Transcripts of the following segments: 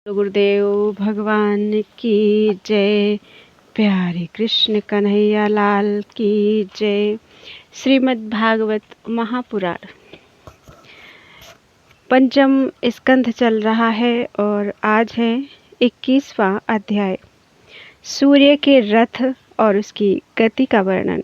गुरुदेव भगवान की जय। प्यारे कृष्ण कन्हैया लाल की जय। श्रीमद् भागवत महापुराण पंचम स्कंध चल रहा है और आज है 21वां अध्याय, सूर्य के रथ और उसकी गति का वर्णन।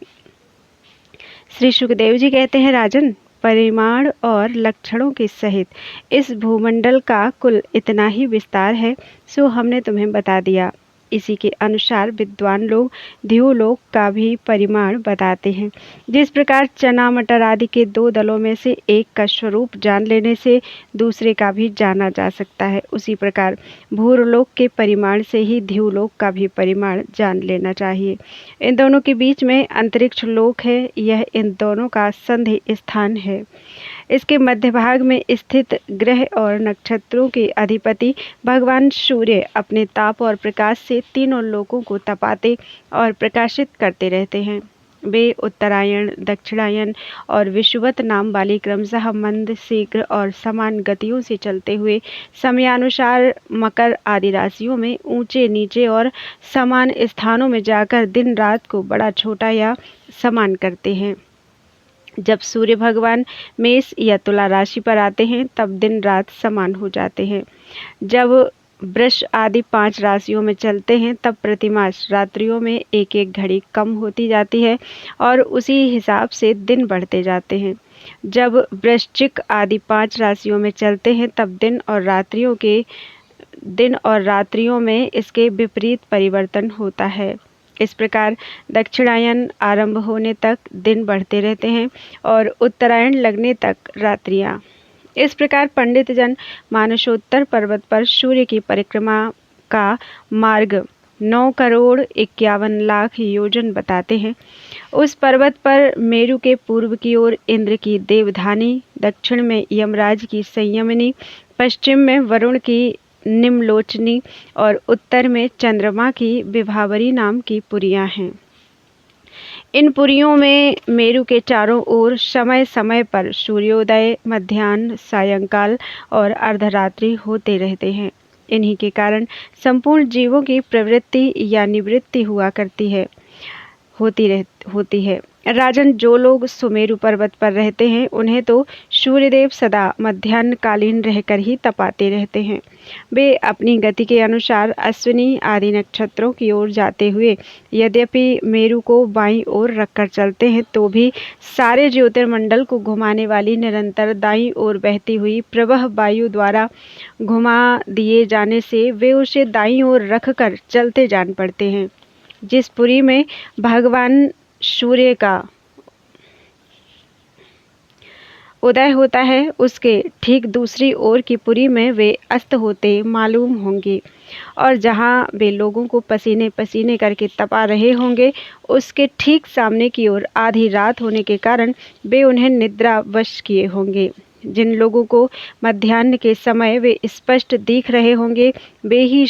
श्री सुखदेव जी कहते हैं, राजन, परिमाण और लक्षणों के सहित इस भूमंडल का कुल इतना ही विस्तार है, सो हमने तुम्हें बता दिया। इसी के अनुसार विद्वान लोग ध्युलोक का भी परिमाण बताते हैं। जिस प्रकार चना मटर आदि के दो दलों में से एक का स्वरूप जान लेने से दूसरे का भी जाना जा सकता है, उसी प्रकार भूरलोक के परिमाण से ही ध्युलोक का भी परिमाण जान लेना चाहिए। इन दोनों के बीच में अंतरिक्ष लोक है, यह इन दोनों का संधि स्थान है। इसके मध्य भाग में स्थित ग्रह और नक्षत्रों के अधिपति भगवान सूर्य अपने ताप और प्रकाश से तीनों लोकों को तपाते और प्रकाशित करते रहते हैं। वे उत्तरायण, दक्षिणायन और विषुवत नाम वाली क्रमशः मंद, शीघ्र और समान गतियों से चलते हुए समयानुसार मकर आदि राशियों में ऊंचे नीचे और समान स्थानों में जाकर दिन रात को बड़ा छोटा या समान करते हैं। जब सूर्य भगवान मेष या तुला राशि पर आते हैं तब दिन रात समान हो जाते हैं। जब वृष आदि 5 राशियों में चलते हैं तब प्रतिमास रात्रियों में एक एक घड़ी कम होती जाती है और उसी हिसाब से दिन बढ़ते जाते हैं। जब वृश्चिक आदि 5 राशियों में चलते हैं तब दिन और रात्रियों में इसके विपरीत परिवर्तन होता है। इस प्रकार दक्षिणायन आरंभ होने तक दिन बढ़ते रहते हैं और उत्तरायण लगने तक रात्रियां। इस प्रकार पंडित जन मानसोत्तर पर्वत पर सूर्य की परिक्रमा का मार्ग 9,51,00,000 योजन बताते हैं। उस पर्वत पर मेरु के पूर्व की ओर इंद्र की देवधानी, दक्षिण में यमराज की संयमनी, पश्चिम में वरुण की निम्नलोचनी और उत्तर में चंद्रमा की विभावरी नाम की पुरियां हैं। इन पुरियों में मेरु के चारों ओर समय समय पर सूर्योदय, मध्याह्न, सायंकाल और अर्धरात्रि होते रहते हैं। इन्हीं के कारण संपूर्ण जीवों की प्रवृत्ति या निवृत्ति हुआ करती है होती है। राजन, जो लोग सुमेरु पर्वत पर रहते हैं उन्हें तो सूर्यदेव सदा मध्याह्न कालीन रहकर ही तपाते रहते हैं। वे अपनी गति के अनुसार अश्विनी आदि नक्षत्रों की ओर जाते हुए यद्यपि मेरु को बाईं ओर रखकर चलते हैं तो भी सारे ज्योतिर्मंडल को घुमाने वाली निरंतर दाईं ओर बहती हुई प्रवाह वायु द्वारा घुमा दिए जाने से वे उसे दाईं ओर रखकर चलते जान पड़ते हैं। जिस पुरी में भगवान सूर्य का उदय होता है उसके ठीक दूसरी ओर की पुरी में वे अस्त होते मालूम होंगे और जहाँ वे लोगों को पसीने पसीने करके तपा रहे होंगे उसके ठीक सामने की ओर आधी रात होने के कारण वे उन्हें निद्रा वश किए होंगे। जिन लोगों को मध्याह्न के समय वे स्पष्ट दिख रहे होंगे वे ही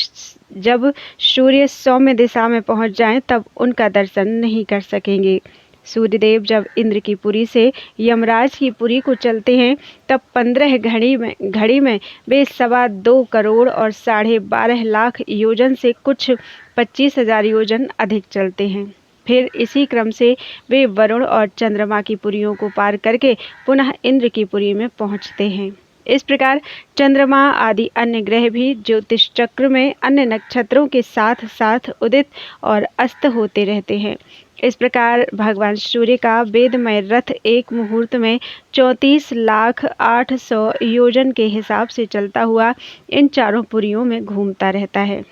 जब सूर्य सौम्य दिशा में पहुंच जाएं तब उनका दर्शन नहीं कर सकेंगे। सूर्यदेव जब इंद्र की पुरी से यमराज की पुरी को चलते हैं तब 15 घड़ी में वे 2.25 करोड़ और 12.5 लाख योजन से कुछ 25,000 योजन अधिक चलते हैं। फिर इसी क्रम से वे वरुण और चंद्रमा की पुरियों को पार करके पुनः इंद्र की पुरी में पहुंचते हैं। इस प्रकार चंद्रमा आदि अन्य ग्रह भी ज्योतिष चक्र में अन्य नक्षत्रों के साथ साथ उदित और अस्त होते रहते हैं। इस प्रकार भगवान सूर्य का वेदमय रथ एक मुहूर्त में 34,08,000 योजन के हिसाब से चलता हुआ इन चारों पुरियों में घूमता रहता है।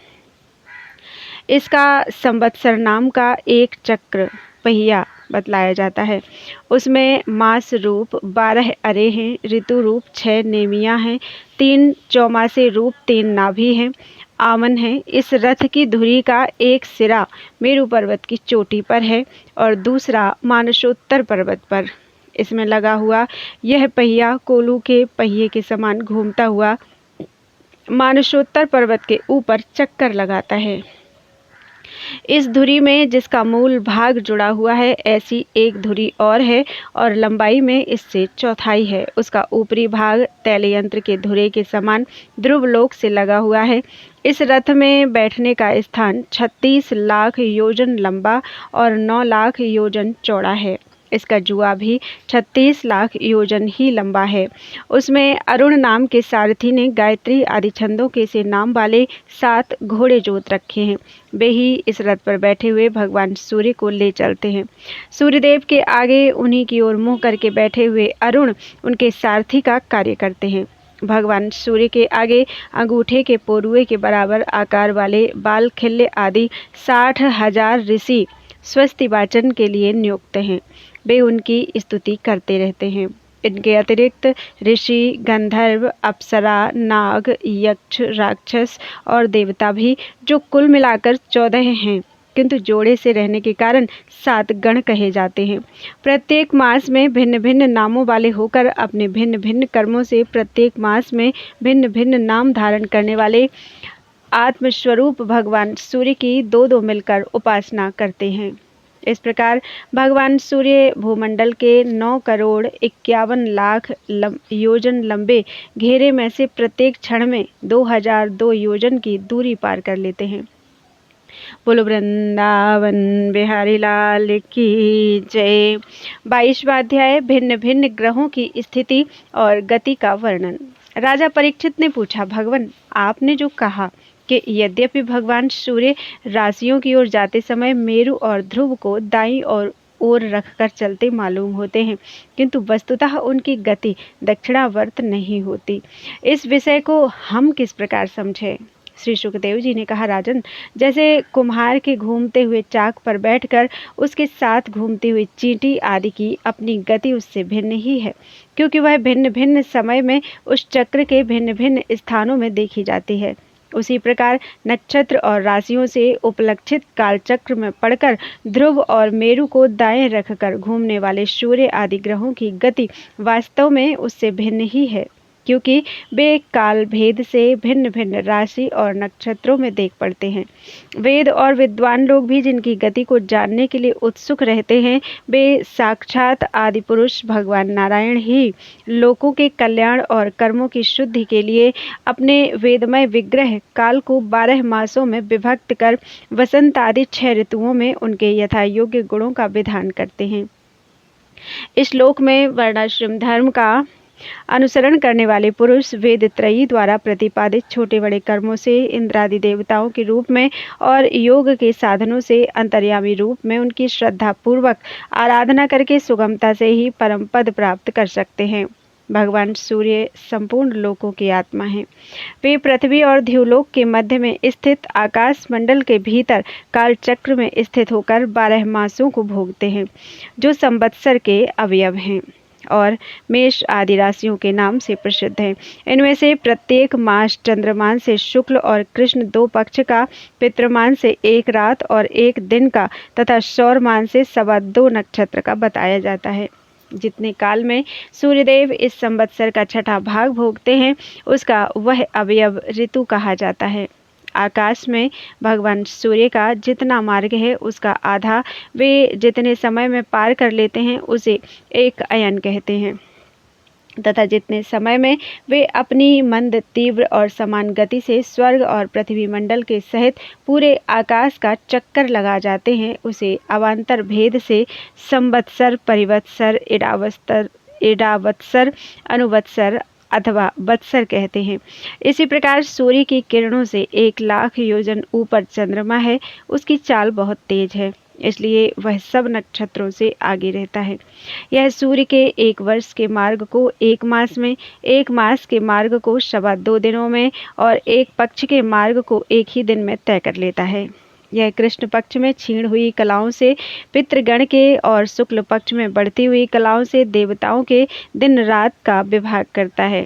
इसका संवत्सर नाम का एक चक्र पहिया बतलाया जाता है। उसमें मास रूप 12 अरे हैं, ऋतु रूप 6 नेमियां हैं, 3 चौमासे रूप 3 नाभि हैं, आमन है। इस रथ की धुरी का एक सिरा मेरु पर्वत की चोटी पर है और दूसरा मानसोत्तर पर्वत पर। इसमें लगा हुआ यह पहिया कोलू के पहिए के समान घूमता हुआ मानसोत्तर पर्वत के ऊपर चक्कर लगाता है। इस धुरी में जिसका मूल भाग जुड़ा हुआ है, ऐसी एक धुरी और है और लंबाई में इससे चौथाई है। उसका ऊपरी भाग तैलयंत्र के धुरे के समान ध्रुवलोक से लगा हुआ है। इस रथ में बैठने का स्थान 36 लाख योजन लंबा और 9 लाख योजन चौड़ा है। इसका जुआ भी 36 लाख योजन ही लंबा है। उसमें अरुण नाम के सारथी ने गायत्री आदि छंदों के से नाम वाले 7 घोड़े जोत रखे हैं। वे ही इस रथ पर बैठे हुए भगवान सूर्य को ले चलते हैं। सूर्यदेव के आगे उन्हीं की ओर मुंह करके बैठे हुए अरुण उनके सारथी का कार्य करते हैं। भगवान सूर्य के आगे अंगूठे के पोरुए के बराबर आकार वाले बाल खिल्ले आदि 60,000 ऋषि स्वस्ति वाचन के लिए नियुक्त हैं। वे उनकी स्तुति करते रहते हैं। इनके अतिरिक्त ऋषि, गंधर्व, अप्सरा, नाग, यक्ष, राक्षस और देवता भी, जो कुल मिलाकर 14 हैं, किंतु जोड़े से रहने के कारण 7 गण कहे जाते हैं। प्रत्येक मास में भिन्न भिन्न नामों वाले होकर अपने भिन्न भिन्न कर्मों से प्रत्येक मास में भिन्न भिन्न नाम धारण करने वाले आत्मस्वरूप भगवान सूर्य की 2-2 मिलकर उपासना करते हैं। इस प्रकार भगवान सूर्य भूमंडल के 9 करोड़ 51 लाख योजन लंबे घेरे में से प्रत्येक क्षण में 2002 योजन की दूरी पार कर लेते हैं। बोलो वृंदावन बिहारी लाल की जय। 22वां अध्याय भिन्न भिन्न ग्रहों की स्थिति और गति का वर्णन। राजा परीक्षित ने पूछा, भगवान, आपने जो कहा कि यद्यपि भगवान सूर्य राशियों की ओर जाते समय मेरु और ध्रुव को दाईं ओर रखकर चलते मालूम होते हैं, किंतु वस्तुतः उनकी गति दक्षिणावर्त नहीं होती, इस विषय को हम किस प्रकार समझें? श्री सुखदेव जी ने कहा, राजन, जैसे कुम्हार के घूमते हुए चाक पर बैठकर उसके साथ घूमती हुई चींटी आदि की अपनी गति उससे भिन्न ही है, क्योंकि वह भिन्न भिन्न समय में उस चक्र के भिन्न भिन्न स्थानों में देखी जाती है। उसी प्रकार नक्षत्र और राशियों से उपलक्षित कालचक्र में पड़कर ध्रुव और मेरु को दाएं रखकर घूमने वाले सूर्य आदि ग्रहों की गति वास्तव में उससे भिन्न ही है, क्योंकि वे काल भेद से भिन्न भिन्न राशि और नक्षत्रों में देख पड़ते हैं। वेद और विद्वान लोग भी जिनकी गति को जानने के लिए उत्सुक रहते हैं, वे साक्षात आदि पुरुष भगवान नारायण ही लोकों के कल्याण और कर्मों की शुद्धि के लिए अपने वेदमय विग्रह काल को 12 मासों में विभक्त कर वसंत आदि 6 ऋतुओं में उनके यथा योग्य गुणों का विधान करते हैं। इस श्लोक में वर्णाश्रम धर्म का अनुसरण करने वाले पुरुष वेद त्रयी द्वारा प्रतिपादित छोटे बड़े कर्मों से इंद्रादि देवताओं के रूप में और योग के साधनों से अंतर्यामी रूप में उनकी श्रद्धा पूर्वक आराधना करके सुगमता से ही परम पद प्राप्त कर सकते हैं। भगवान सूर्य संपूर्ण लोकों की आत्मा हैं। वे पृथ्वी और ध्युलोक के मध्य में स्थित आकाश मंडल के भीतर काल चक्र में स्थित होकर 12 मासों को भोगते हैं, जो संवत्सर के अवयव हैं और मेष आदि राशियों के नाम से प्रसिद्ध है। इनमें से प्रत्येक मास चंद्रमान से शुक्ल और कृष्ण 2 पक्ष का, पितृमान से 1 रात और 1 दिन का तथा सौरमान से 2.25 नक्षत्र का बताया जाता है। जितने काल में सूर्यदेव इस संवत्सर का 6ठा भाग भोगते हैं, उसका वह अवयव ऋतु कहा जाता है। आकाश में भगवान सूर्य का जितना मार्ग है, उसका आधा वे जितने समय में पार कर लेते हैं, उसे एक अयन कहते हैं, तथा जितने समय में वे अपनी मंद, तीव्र और समान गति से स्वर्ग और पृथ्वी मंडल के सहित पूरे आकाश का चक्कर लगा जाते हैं, उसे अवान्तर भेद से संवत्सर, परिवत्सर, इडावत्सर, अनुवत्सर अथवा वत्सर कहते हैं। इसी प्रकार सूर्य की किरणों से 1 लाख योजन ऊपर चंद्रमा है, उसकी चाल बहुत तेज है, इसलिए वह सब नक्षत्रों से आगे रहता है। यह सूर्य के 1 वर्ष के मार्ग को 1 मास में, 1 मास के मार्ग को 2.25 दिनों में और 1 पक्ष के मार्ग को 1 ही दिन में तय कर लेता है। यह कृष्ण पक्ष में क्षीण हुई कलाओं से पितृगण के और शुक्ल पक्ष में बढ़ती हुई कलाओं से देवताओं के दिन रात का विभाग करता है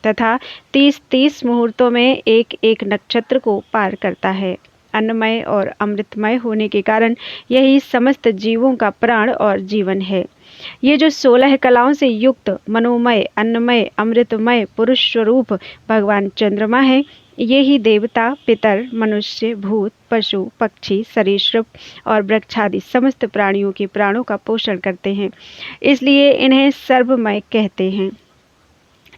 तथा 30-30 मुहूर्तों में 1-1 नक्षत्र को पार करता है। अन्नमय और अमृतमय होने के कारण यही समस्त जीवों का प्राण और जीवन है। ये जो 16 कलाओं से युक्त मनोमय, अन्नमय, अमृतमय पुरुष स्वरूप भगवान चंद्रमा है, ये ही देवता, पितर, मनुष्य, भूत, पशु, पक्षी, सरीसृप और वृक्षादि समस्त प्राणियों के प्राणों का पोषण करते हैं, इसलिए इन्हें सर्वमय कहते हैं।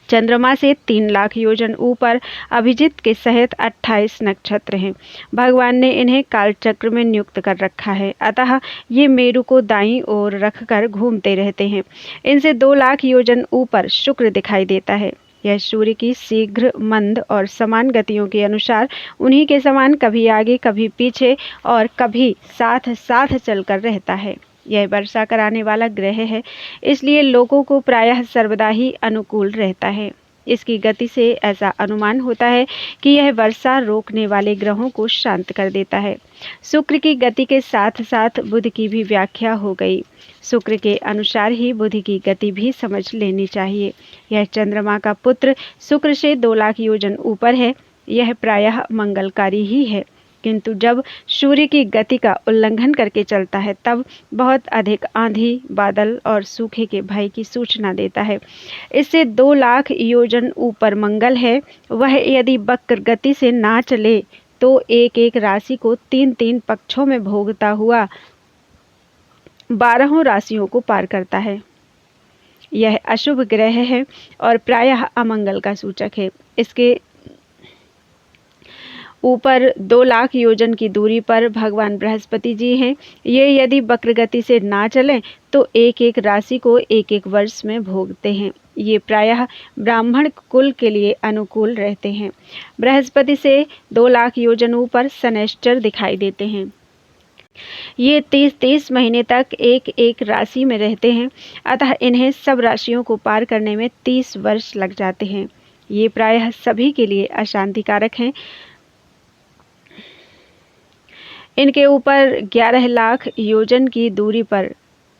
चंद्रमा से 3 लाख योजन ऊपर अभिजित के सहित 28 नक्षत्र हैं। भगवान ने इन्हें कालचक्र में नियुक्त कर रखा है, अतः ये मेरु को दाईं ओर रखकर घूमते रहते हैं। इनसे 2 लाख योजन ऊपर शुक्र दिखाई देता है। यह सूर्य की शीघ्र, मंद और समान गतियों के अनुसार उन्हीं के समान कभी आगे, कभी पीछे और कभी साथ साथ चलकर रहता है। यह वर्षा कराने वाला ग्रह है, इसलिए लोगों को प्रायः सर्वदा ही अनुकूल रहता है। इसकी गति से ऐसा अनुमान होता है कि यह वर्षा रोकने वाले ग्रहों को शांत कर देता है। शुक्र की गति के साथ साथ बुध की भी व्याख्या हो गई। शुक्र के अनुसार ही बुध की गति भी समझ लेनी चाहिए। यह चंद्रमा का पुत्र शुक्र से 2 लाख योजन ऊपर है। यह प्रायः मंगलकारी ही है, किंतु जब सूर्य की गति का उल्लंघन करके चलता है तब बहुत अधिक आंधी, बादल और सूखे के भय की सूचना देता है। इससे 2 लाख योजन ऊपर मंगल है। वह यदि वक्र गति से ना चले तो एक एक राशि को 3-3 पक्षों में भोगता हुआ 12 राशियों को पार करता है। यह अशुभ ग्रह है और प्रायः अमंगल का सूचक है। इसके ऊपर 2 लाख योजन की दूरी पर भगवान बृहस्पति जी हैं। ये यदि वक्र गति से ना चलें तो एक एक राशि को एक एक वर्ष में भोगते हैं। ये प्रायः ब्राह्मण कुल के लिए अनुकूल रहते हैं। बृहस्पति से 2 लाख योजन ऊपर शनैश्चर दिखाई देते हैं। ये 30-30 महीने तक एक एक राशि में रहते हैं, अतः इन्हें सब राशियों को पार करने में 30 वर्ष लग जाते हैं। ये प्रायः सभी के लिए अशांतिकारक हैं। इनके ऊपर 11 लाख योजन की दूरी पर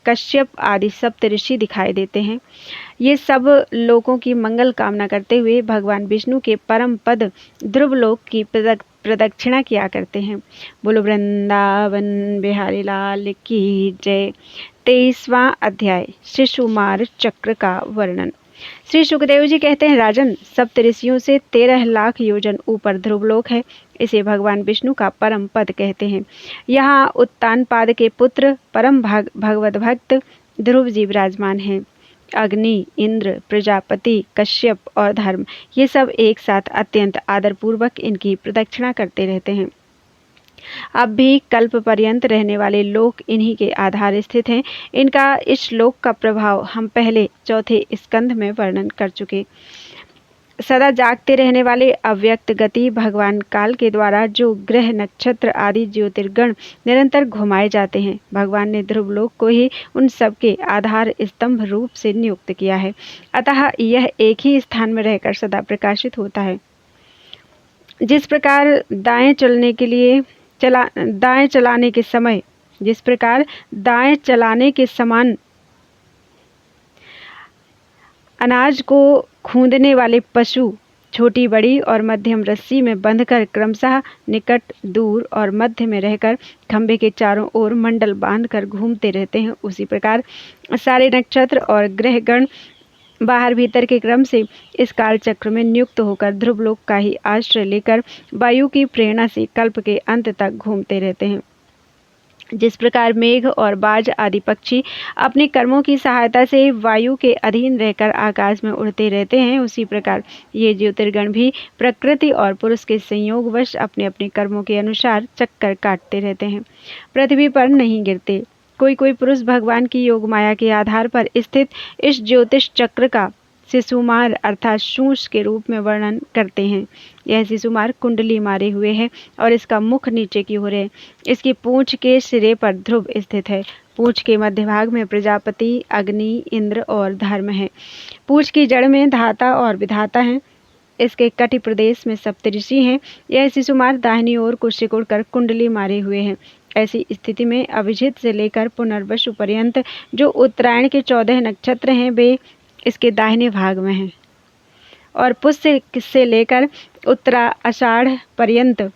कश्यप आदि सप्तऋषि दिखाई देते हैं। ये सब लोगों की मंगल कामना करते हुए भगवान विष्णु के परम पद ध्रुवलोक की प्रदक्षिणा किया करते हैं। बोलो वृंदावन बिहारी लाल की जय। 23वां अध्याय शिशुमार चक्र का वर्णन। श्री सुखदेव जी कहते हैं, राजन, सप्तऋषियों से 13 लाख योजन ऊपर ध्रुवलोक है। इसे भगवान विष्णु का परम पद कहते हैं। यहाँ उत्तानपाद के पुत्र परम भगवत भक्त ध्रुव जी विराजमान हैं। अग्नि, इंद्र, प्रजापति, कश्यप और धर्म, ये सब एक साथ अत्यंत आदरपूर्वक इनकी प्रदक्षिणा करते रहते हैं। अब भी कल्प पर्यंत रहने वाले लोक इन्हीं के आधार स्थित हैं। इनका इस श्लोक का प्रभाव हम पहले 4थे स्कंध में वर्णन कर चुके। सदा जागते रहने वाले अव्यक्त गति भगवान काल के द्वारा जो ग्रह, नक्षत्र आदि ज्योतिर्गण निरंतर घुमाए जाते हैं, भगवान ने ध्रुवलोक को ही उन सब के आधार स्तंभ रूप से नियुक्त किया है। अतः यह एक ही स्थान में रहकर सदा प्रकाशित होता है। जिस प्रकार दाएं चलाने के समान अनाज को खूंदने वाले पशु छोटी, बड़ी और मध्यम रस्सी में बंधकर क्रमशः निकट, दूर और मध्य में रहकर खंभे के चारों ओर मंडल बांधकर घूमते रहते हैं, उसी प्रकार सारे नक्षत्र और ग्रहगण बाहर भीतर के क्रम से इस काल चक्र में नियुक्त होकर ध्रुवलोक का ही आश्रय लेकर वायु की प्रेरणा से कल्प के अंत तक घूमते रहते हैं। जिस प्रकार मेघ और बाज आदि पक्षी अपने कर्मों की सहायता से वायु के अधीन रहकर आकाश में उड़ते रहते हैं, उसी प्रकार ये ज्योतिर्गण भी प्रकृति और पुरुष के संयोगवश अपने अपने कर्मों के अनुसार चक्कर काटते रहते हैं, पृथ्वी पर नहीं गिरते। कोई कोई पुरुष भगवान की योग माया के आधार पर स्थित इस ज्योतिष चक्र का शिशुमार अर्थात शूंश के रूप में वर्णन करते हैं। यह शिशुमार कुंडली मारे हुए है और इसका मुख नीचे की ओर है। इसकी पूंछ के सिरे पर ध्रुव स्थित है। पूंछ के मध्य भाग में प्रजापति, अग्नि, इंद्र और धर्म है। पूंछ की जड़ में धाता और विधाता हैं। इसके कटि प्रदेश में सप्तऋषि हैं। यह शिशुमार दाहिनी ओर को सिकुड़कर कुंडली मारे हुए हैं। ऐसी स्थिति में अभिजित से लेकर पुनर्वसु पर्यंत जो उत्तरायण के 14 नक्षत्र हैं, वे इसके दाहिने भाग में हैं, और पुष्य से लेकर उत्तरा आषाढ़ पर्यंत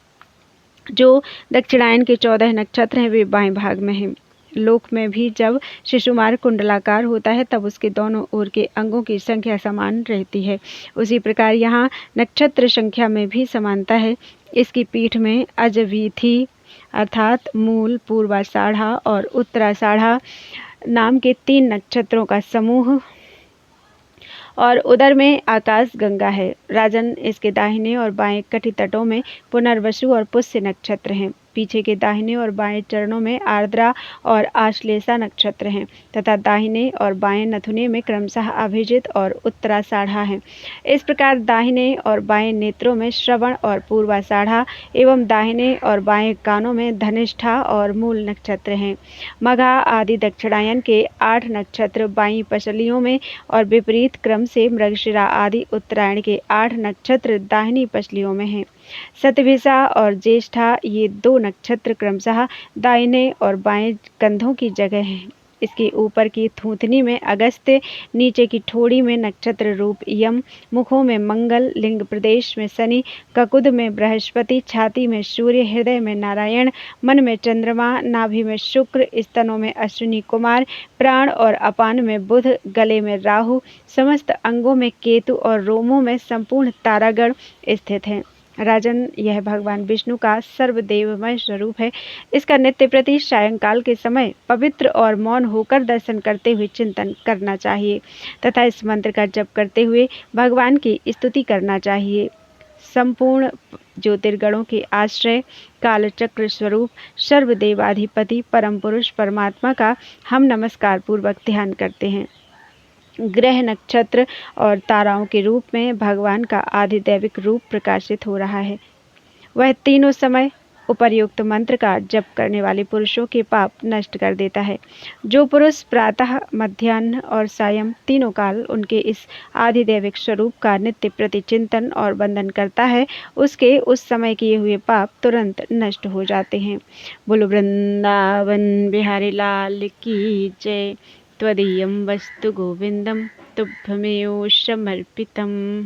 जो दक्षिणायन के 14 नक्षत्र हैं, वे बाएं भाग में हैं। लोक में भी जब शिशुमार कुंडलाकार होता है तब उसके दोनों ओर के अंगों की संख्या समान रहती है। उसी प्रकार यहाँ नक्षत्र संख्या में भी समानता है। इसकी पीठ में अजवीथी अर्थात मूल, पूर्वाषाढ़ा और उत्तराषाढ़ा नाम के 3 नक्षत्रों का समूह और उधर में आकाश गंगा है। राजन, इसके दाहिने और बाएं कटि तटों में पुनर्वसु और पुष्य नक्षत्र हैं। पीछे के दाहिने और बाएं चरणों में आर्द्रा और आश्लेषा नक्षत्र हैं तथा दाहिने और बाएं नथुने में क्रमशः अभिजित और उत्तराषाढ़ा हैं। इस प्रकार दाहिने और बाएं नेत्रों में श्रवण और पूर्वाषाढ़ा एवं दाहिने और बाएं कानों में धनिष्ठा और मूल नक्षत्र हैं। मघा आदि दक्षिणायन के 8 नक्षत्र बाईं पसलियों में और विपरीत क्रम से मृगशिरा आदि उत्तरायण के 8 नक्षत्र दाहिनी पसलियों में हैं। शतभिषा और ज्येष्ठा ये 2 नक्षत्र क्रमशः दाहिने और बाएं कंधों की जगह हैं। इसके ऊपर की थूथनी में अगस्त्य, नीचे की ठोड़ी में नक्षत्र रूप यम, मुखों में मंगल, लिंग प्रदेश में शनि, ककुद में बृहस्पति, छाती में सूर्य, हृदय में नारायण, मन में चंद्रमा, नाभि में शुक्र, स्तनों में अश्विनी कुमार, प्राण और अपान में बुध, गले में राहु, समस्त अंगों में केतु और रोमों में संपूर्ण तारागण स्थित हैं। राजन, यह भगवान विष्णु का सर्वदेवमय स्वरूप है। इसका नित्य प्रति सायंकाल के समय पवित्र और मौन होकर दर्शन करते हुए चिंतन करना चाहिए तथा इस मंत्र का जप करते हुए भगवान की स्तुति करना चाहिए। संपूर्ण ज्योतिर्गणों के आश्रय, कालचक्र स्वरूप, सर्वदेवाधिपति परम पुरुष परमात्मा का हम नमस्कार पूर्वक ध्यान करते हैं। ग्रह, नक्षत्र और ताराओं के रूप में भगवान का आधिदैविक रूप प्रकाशित हो रहा है। वह तीनों समय उपर्युक्त मंत्र का जप करने वाले पुरुषों के पाप नष्ट कर देता है। जो पुरुष प्रातः, मध्याह्न और सायं तीनों काल उनके इस आधिदैविक स्वरूप का नित्य प्रति चिंतन और वंदन करता है, उसके उस समय किए हुए पाप तुरंत नष्ट हो जाते हैं। बोलो वृंदावन बिहारी लाल की जय। त्वदीयं वस्तु गोविंदं तुभ्यमेव समर्पितम्।